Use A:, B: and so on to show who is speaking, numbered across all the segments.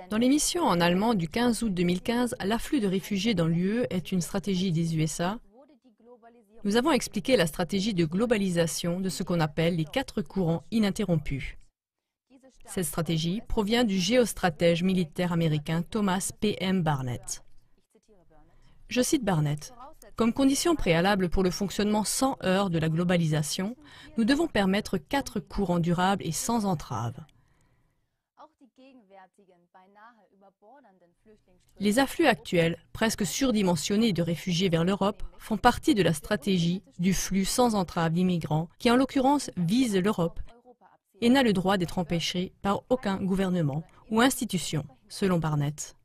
A: Dans l'émission en allemand du 15 août 2015, l'afflux de réfugiés dans l'UE est une stratégie des USA. Nous avons expliqué la stratégie de globalisation de ce qu'on appelle les 4 courants ininterrompus. Cette stratégie provient du géostratège militaire américain Thomas P.M. Barnett. Je cite Barnett. Comme condition préalable pour le fonctionnement sans heurts de la globalisation, nous devons permettre 4 courants durables et sans entrave. Les afflux actuels, presque surdimensionnés de réfugiés vers l'Europe, font partie de la stratégie du flux sans entrave d'immigrants qui, en l'occurrence, vise l'Europe et n'a le droit d'être empêché par aucun gouvernement ou institution, selon Barnett.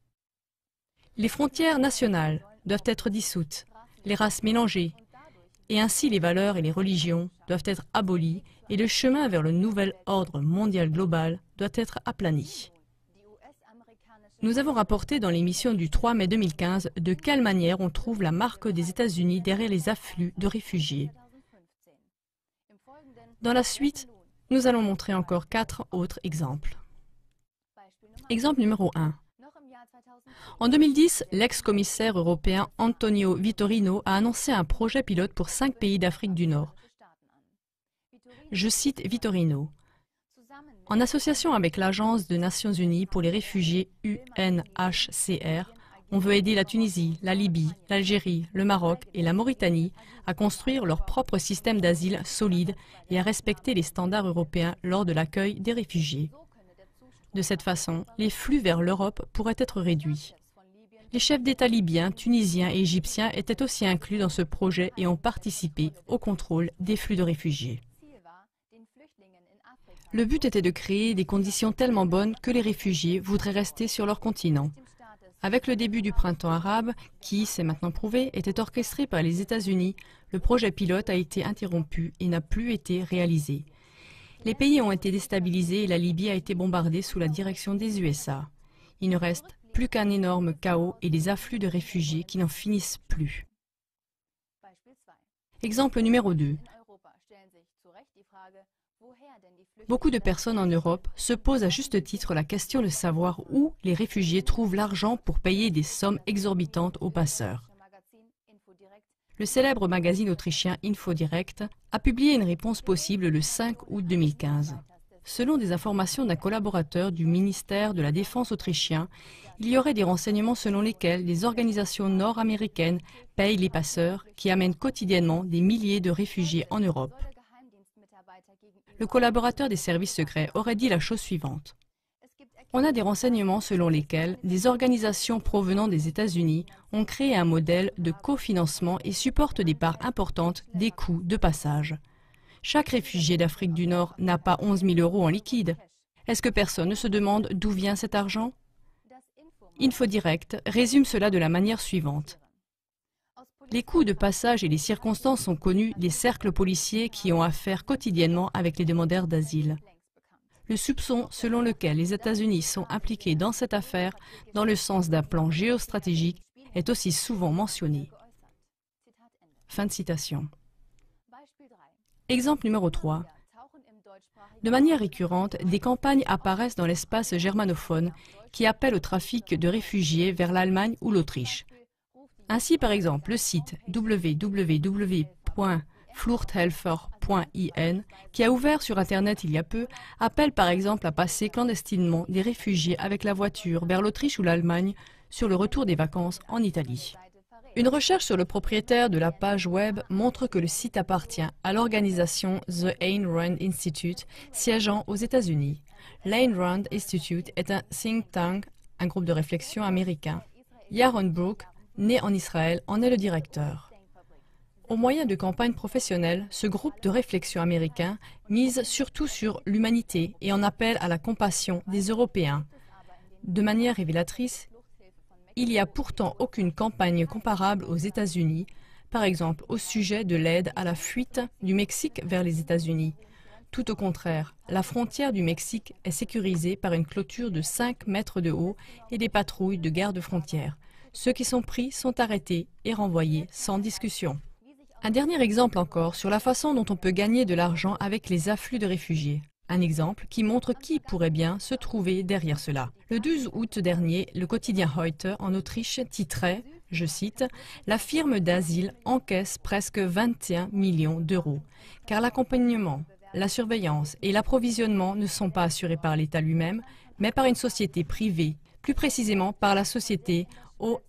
A: Les frontières nationales doivent être dissoutes, les races mélangées, et ainsi les valeurs et les religions doivent être abolies et le chemin vers le nouvel ordre mondial global doit être aplani. Nous avons rapporté dans l'émission du 3 mai 2015 de quelle manière on trouve la marque des États-Unis derrière les afflux de réfugiés. Dans la suite, nous allons montrer encore 4 autres exemples. Exemple numéro 1. En 2010, l'ex-commissaire européen Antonio Vitorino a annoncé un projet pilote pour 5 pays d'Afrique du Nord. Je cite Vitorino. En association avec l'Agence des Nations Unies pour les réfugiés UNHCR, on veut aider la Tunisie, la Libye, l'Algérie, le Maroc et la Mauritanie à construire leur propre système d'asile solide et à respecter les standards européens lors de l'accueil des réfugiés. De cette façon, les flux vers l'Europe pourraient être réduits. Les chefs d'État libyens, tunisiens et égyptiens étaient aussi inclus dans ce projet et ont participé au contrôle des flux de réfugiés. Le but était de créer des conditions tellement bonnes que les réfugiés voudraient rester sur leur continent. Avec le début du printemps arabe, qui, c'est maintenant prouvé, était orchestré par les États-Unis, le projet pilote a été interrompu et n'a plus été réalisé. Les pays ont été déstabilisés et la Libye a été bombardée sous la direction des USA. Il ne reste plus qu'un énorme chaos et des afflux de réfugiés qui n'en finissent plus. Exemple numéro 2. Beaucoup de personnes en Europe se posent à juste titre la question de savoir où les réfugiés trouvent l'argent pour payer des sommes exorbitantes aux passeurs. Le célèbre magazine autrichien InfoDirect a publié une réponse possible le 5 août 2015. Selon des informations d'un collaborateur du ministère de la Défense autrichien, il y aurait des renseignements selon lesquels les organisations nord-américaines payent les passeurs qui amènent quotidiennement des milliers de réfugiés en Europe. Le collaborateur des services secrets aurait dit la chose suivante. On a des renseignements selon lesquels des organisations provenant des États-Unis ont créé un modèle de cofinancement et supportent des parts importantes des coûts de passage. Chaque réfugié d'Afrique du Nord n'a pas 11 000 € en liquide. Est-ce que personne ne se demande d'où vient cet argent? InfoDirect résume cela de la manière suivante. Les coûts de passage et les circonstances sont connus des cercles policiers qui ont affaire quotidiennement avec les demandeurs d'asile. Le soupçon selon lequel les États-Unis sont impliqués dans cette affaire, dans le sens d'un plan géostratégique, est aussi souvent mentionné. Fin de citation. Exemple numéro 3. De manière récurrente, des campagnes apparaissent dans l'espace germanophone qui appellent au trafic de réfugiés vers l'Allemagne ou l'Autriche. Ainsi, par exemple, le site www.fluchthelfer.in, qui a ouvert sur Internet il y a peu, appelle par exemple à passer clandestinement des réfugiés avec la voiture vers l'Autriche ou l'Allemagne sur le retour des vacances en Italie. Une recherche sur le propriétaire de la page web montre que le site appartient à l'organisation The Ayn Rand Institute, siégeant aux États-Unis. L'Ayn Rand Institute est un think tank, un groupe de réflexion américain. Yaron Brook, né en Israël, en est le directeur. Au moyen de campagnes professionnelles, ce groupe de réflexion américain mise surtout sur l'humanité et en appelle à la compassion des Européens. De manière révélatrice, il n'y a pourtant aucune campagne comparable aux États-Unis, par exemple au sujet de l'aide à la fuite du Mexique vers les États-Unis. Tout au contraire, la frontière du Mexique est sécurisée par une clôture de 5 mètres de haut et des patrouilles de garde-frontières. Ceux qui sont pris sont arrêtés et renvoyés sans discussion. Un dernier exemple encore sur la façon dont on peut gagner de l'argent avec les afflux de réfugiés. Un exemple qui montre qui pourrait bien se trouver derrière cela. Le 12 août dernier, le quotidien Heute en Autriche titrait, je cite, « La firme d'asile encaisse presque 21 millions d'euros, car l'accompagnement, la surveillance et l'approvisionnement ne sont pas assurés par l'État lui-même, mais par une société privée, plus précisément par la société ORS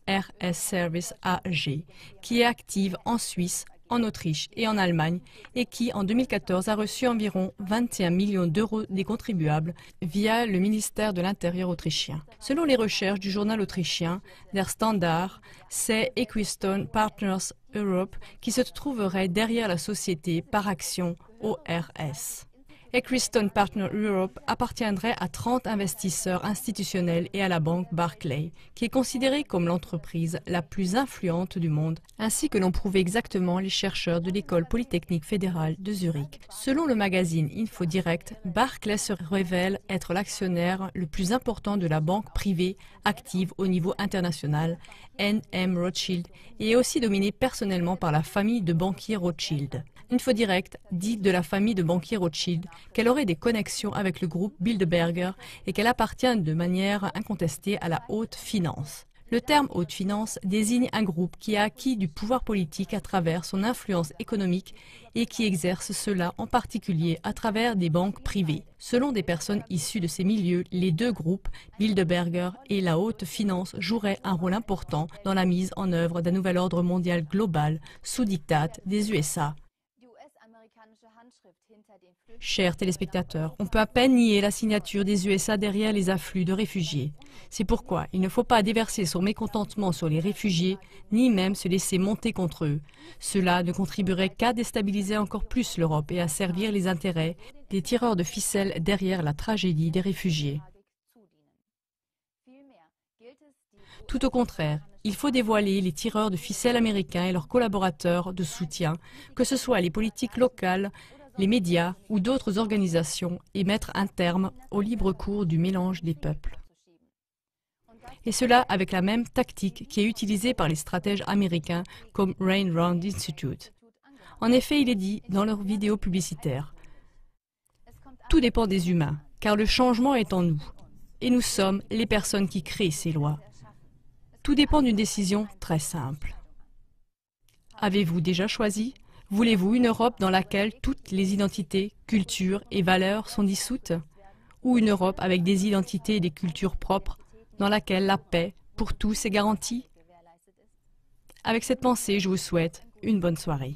A: Service AG, qui est active en Suisse, en Autriche et en Allemagne et qui, en 2014, a reçu environ 21 millions d'euros des contribuables via le ministère de l'Intérieur autrichien. Selon les recherches du journal autrichien Der Standard, c'est Equistone Partners Europe qui se trouverait derrière la société par action ORS. Equistone Partners Europe appartiendrait à 30 investisseurs institutionnels et à la banque Barclays, qui est considérée comme l'entreprise la plus influente du monde, ainsi que l'ont prouvé exactement les chercheurs de l'École polytechnique fédérale de Zurich. Selon le magazine InfoDirect, Barclays se révèle être l'actionnaire le plus important de la banque privée active au niveau international, NM Rothschild, et est aussi dominée personnellement par la famille de banquiers Rothschild. InfoDirect dit de la famille de banquiers Rothschild qu'elle aurait des connexions avec le groupe Bilderberger et qu'elle appartient de manière incontestée à la haute finance. Le terme haute finance désigne un groupe qui a acquis du pouvoir politique à travers son influence économique et qui exerce cela en particulier à travers des banques privées. Selon des personnes issues de ces milieux, les deux groupes, Bilderberger et la haute finance, joueraient un rôle important dans la mise en œuvre d'un nouvel ordre mondial global sous diktat des USA. Chers téléspectateurs, on peut à peine nier la signature des USA derrière les afflux de réfugiés. C'est pourquoi il ne faut pas déverser son mécontentement sur les réfugiés, ni même se laisser monter contre eux. Cela ne contribuerait qu'à déstabiliser encore plus l'Europe et à servir les intérêts des tireurs de ficelles derrière la tragédie des réfugiés. Tout au contraire, il faut dévoiler les tireurs de ficelles américains et leurs collaborateurs de soutien, que ce soit les politiques locales, les médias ou d'autres organisations, et mettre un terme au libre cours du mélange des peuples. Et cela avec la même tactique qui est utilisée par les stratèges américains comme Ayn Rand Institute. En effet, il est dit dans leurs vidéos publicitaires, « Tout dépend des humains, car le changement est en nous, et nous sommes les personnes qui créent ces lois. Tout dépend d'une décision très simple. Avez-vous déjà choisi ? Voulez-vous une Europe dans laquelle toutes les identités, cultures et valeurs sont dissoutes ? Ou une Europe avec des identités et des cultures propres, dans laquelle la paix pour tous est garantie ? Avec cette pensée, je vous souhaite une bonne soirée.